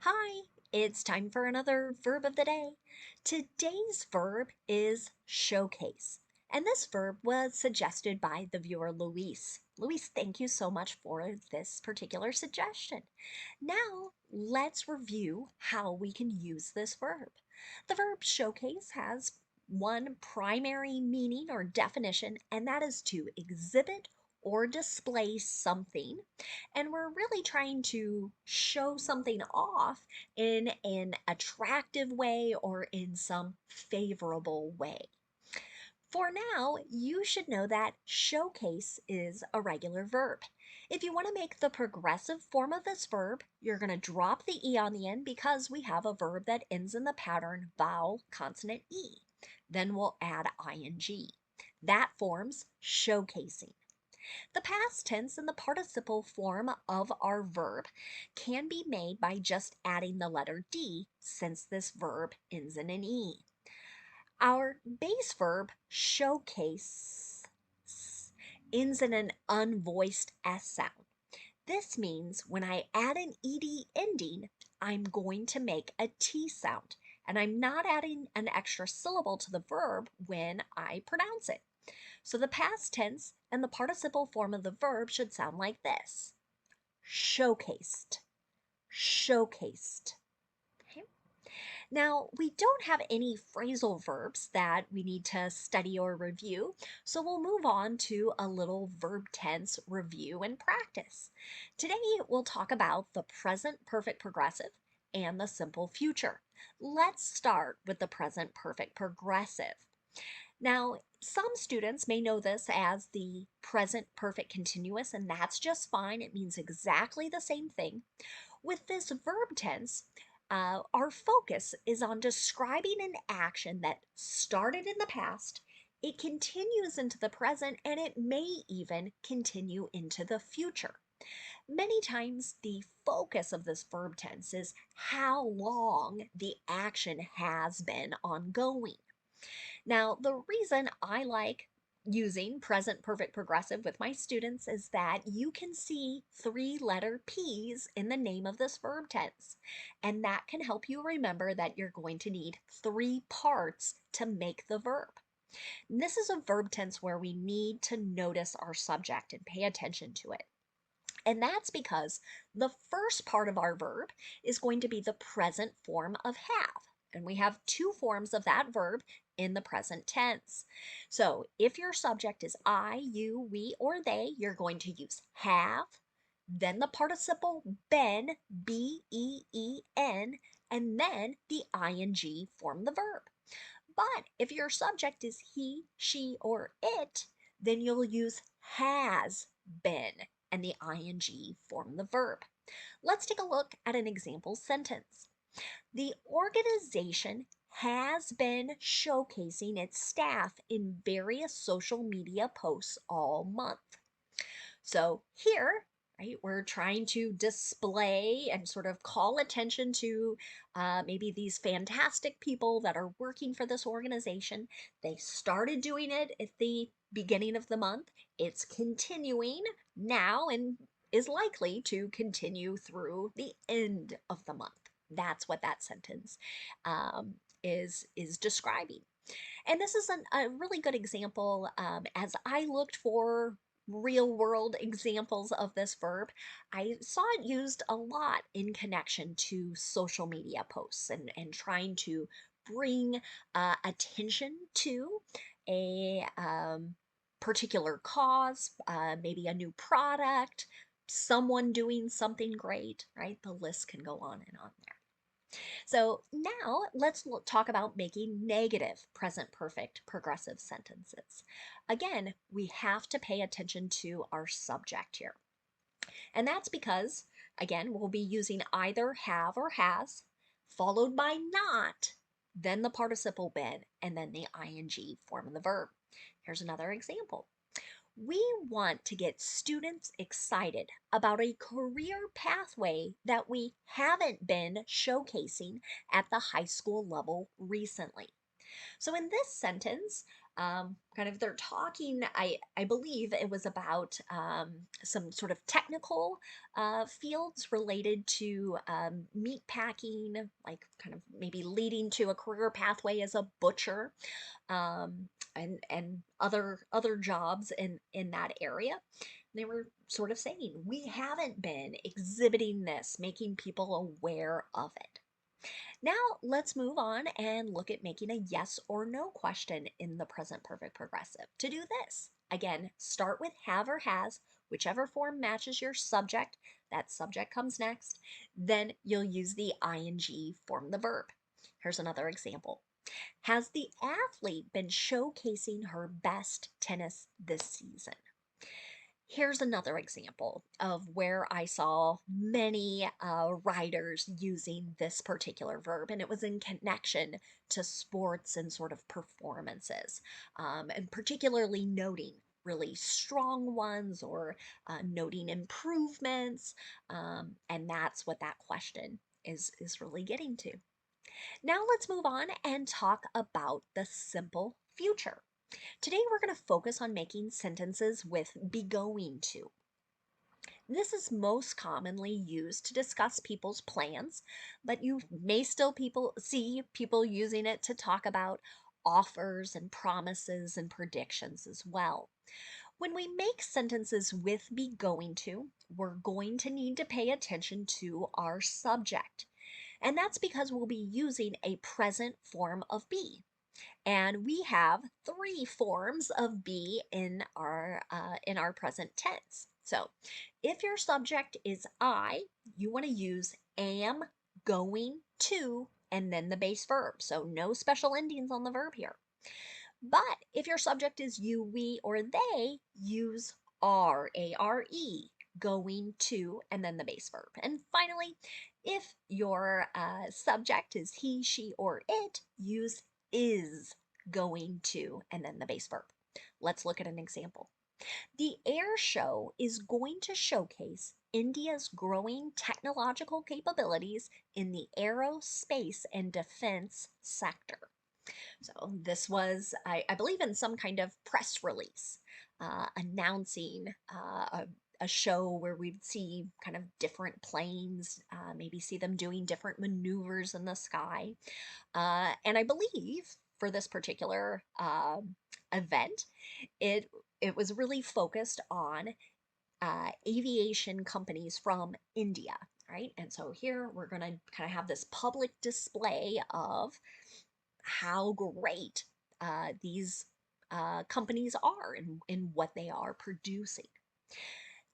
Hi, it's time for another verb of the day. Today's verb is showcase, and this verb was suggested by the viewer Luis. Luis, thank you so much for this particular suggestion. Now, let's review how we can use this verb. The verb showcase has one primary meaning or definition, and that is to exhibit or display something, and we're really trying to show something off in an attractive way or in some favorable way. For now, you should know that showcase is a regular verb. If you want to make the progressive form of this verb, you're going to drop the E on the end because we have a verb that ends in the pattern vowel consonant E. Then we'll add ing. That forms showcasing. The past tense and the participle form of our verb can be made by just adding the letter D since this verb ends in an E. Our base verb showcase ends in an unvoiced S sound. This means when I add an ed ending, I'm going to make a T sound, and I'm not adding an extra syllable to the verb when I pronounce it. So the past tense and the participle form of the verb should sound like this: showcased, showcased. Okay. Now, we don't have any phrasal verbs that we need to study or review, so we'll move on to a little verb tense review and practice. Today, we'll talk about the present perfect progressive and the simple future. Let's start with the present perfect progressive. Now, some students may know this as the present perfect continuous, and that's just fine. It means exactly the same thing. With this verb tense, our focus is on describing an action that started in the past, it continues into the present, and it may even continue into the future. Many times, the focus of this verb tense is how long the action has been ongoing. Now, the reason I like using present perfect progressive with my students is that you can see three-letter P's in the name of this verb tense, and that can help you remember that you're going to need three parts to make the verb. This is a verb tense where we need to notice our subject and pay attention to it. And that's because the first part of our verb is going to be the present form of have. And we have two forms of that verb in the present tense. So if your subject is I, you, we, or they, you're going to use have, then the participle been, B-E-E-N, and then the ing form the verb. But if your subject is he, she, or it, then you'll use has been and the ing form the verb. Let's take a look at an example sentence. The organization has been showcasing its staff in various social media posts all month. So here, right, we're trying to display and sort of call attention to maybe these fantastic people that are working for this organization. They started doing it at the beginning of the month. It's continuing now and is likely to continue through the end of the month. That's what that sentence is describing. And this is a really good example. As I looked for real world examples of this verb, I saw it used a lot in connection to social media posts and trying to bring attention to a particular cause, maybe a new product, someone doing something great, right? The list can go on and on there. So now let's talk about making negative present perfect progressive sentences. Again, we have to pay attention to our subject here. And that's because, again, we'll be using either have or has, followed by not, then the participle been, and then the ing form of the verb. Here's another example. We want to get students excited about a career pathway that we haven't been showcasing at the high school level recently. So in this sentence, Kind of they're talking, I believe it was about some sort of technical fields related to meat packing, like kind of maybe leading to a career pathway as a butcher, and other jobs in that area. They were sort of saying we haven't been exhibiting this, making people aware of it. Now let's move on and look at making a yes or no question in the present perfect progressive. To do this, again, start with have or has, whichever form matches your subject. That subject comes next. Then you'll use the ing form the verb. Here's another example. Has the athlete been showcasing her best tennis this season? Here's another example of where I saw many writers using this particular verb, and it was in connection to sports and sort of performances, and particularly noting really strong ones or noting improvements, and that's what that question is really getting to. Now let's move on and talk about the simple future. Today we're going to focus on making sentences with be going to. This is most commonly used to discuss people's plans, but you may still see people using it to talk about offers and promises and predictions as well. When we make sentences with be going to, we're going to need to pay attention to our subject. And that's because we'll be using a present form of be. And we have three forms of be in our present tense. So if your subject is I, you want to use am going to and then the base verb. So no special endings on the verb here. But if your subject is you, we, or they, use are, A-R-E, going to, and then the base verb. And finally, if your subject is he, she, or it, use is going to, and then the base verb. Let's look at an example. The air show is going to showcase India's growing technological capabilities in the aerospace and defense sector. So this was, I believe, in some kind of press release announcing a show where we'd see kind of different planes, maybe see them doing different maneuvers in the sky. And I believe for this particular event, it it was really focused on aviation companies from India, right? And so here we're going to kind of have this public display of how great these companies are in what they are producing.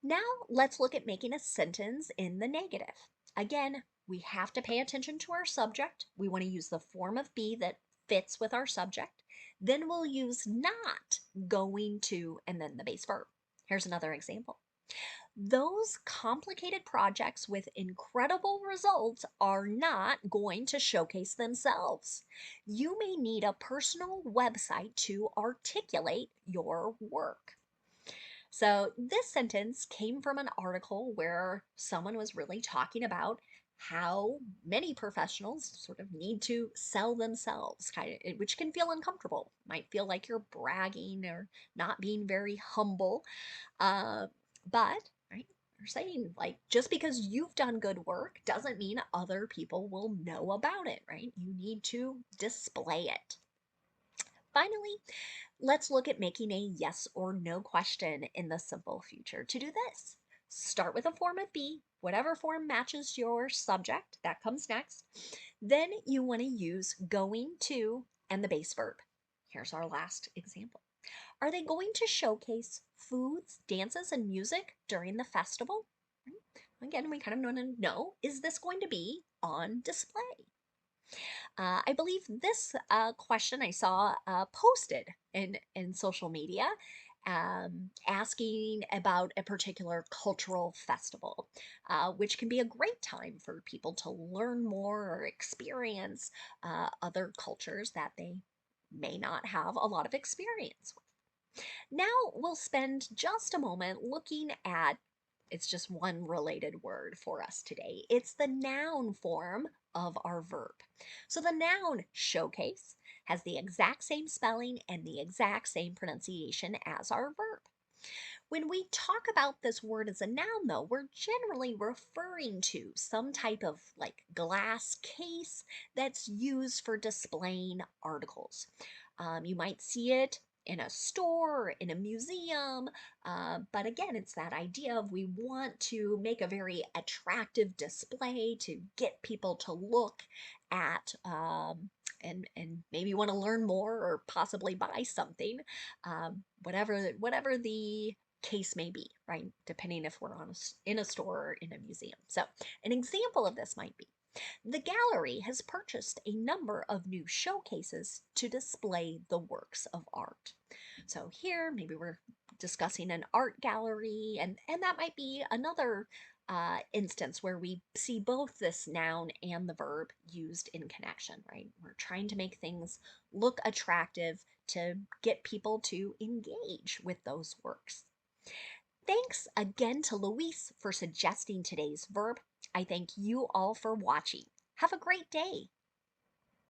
Now let's look at making a sentence in the negative. Again, we have to pay attention to our subject. We want to use the form of be that fits with our subject. Then we'll use not going to and then the base verb. Here's another example. Those complicated projects with incredible results are not going to showcase themselves. You may need a personal website to articulate your work. So, this sentence came from an article where someone was really talking about how many professionals sort of need to sell themselves, which can feel uncomfortable. Might feel like you're bragging or not being very humble. Uh, but, right, they're saying like just because you've done good work doesn't mean other people will know about it, right? You need to display it. Finally, let's look at making a yes or no question in the simple future. To do this, start with a form of be, whatever form matches your subject, that comes next. Then you want to use going to and the base verb. Here's our last example. Are they going to showcase foods, dances, and music during the festival? Again, we kind of want to know, is this going to be on display? I believe this question I saw posted in social media asking about a particular cultural festival, which can be a great time for people to learn more or experience other cultures that they may not have a lot of experience with. Now we'll spend just a moment looking at, it's just one related word for us today. It's the noun form of our verb. So the noun showcase has the exact same spelling and the exact same pronunciation as our verb. When we talk about this word as a noun, though, we're generally referring to some type of like glass case that's used for displaying articles. You might see it in a store, in a museum, but again, it's that idea of we want to make a very attractive display to get people to look at. And maybe want to learn more or possibly buy something, whatever the case may be, right? Depending if we're in a store or in a museum. So, an example of this might be the gallery has purchased a number of new showcases to display the works of art. So, here maybe we're discussing an art gallery, and that might be another instance where we see both this noun and the verb used in connection, right? We're trying to make things look attractive to get people to engage with those works. Thanks again to Luis for suggesting today's verb. I thank you all for watching. Have a great day.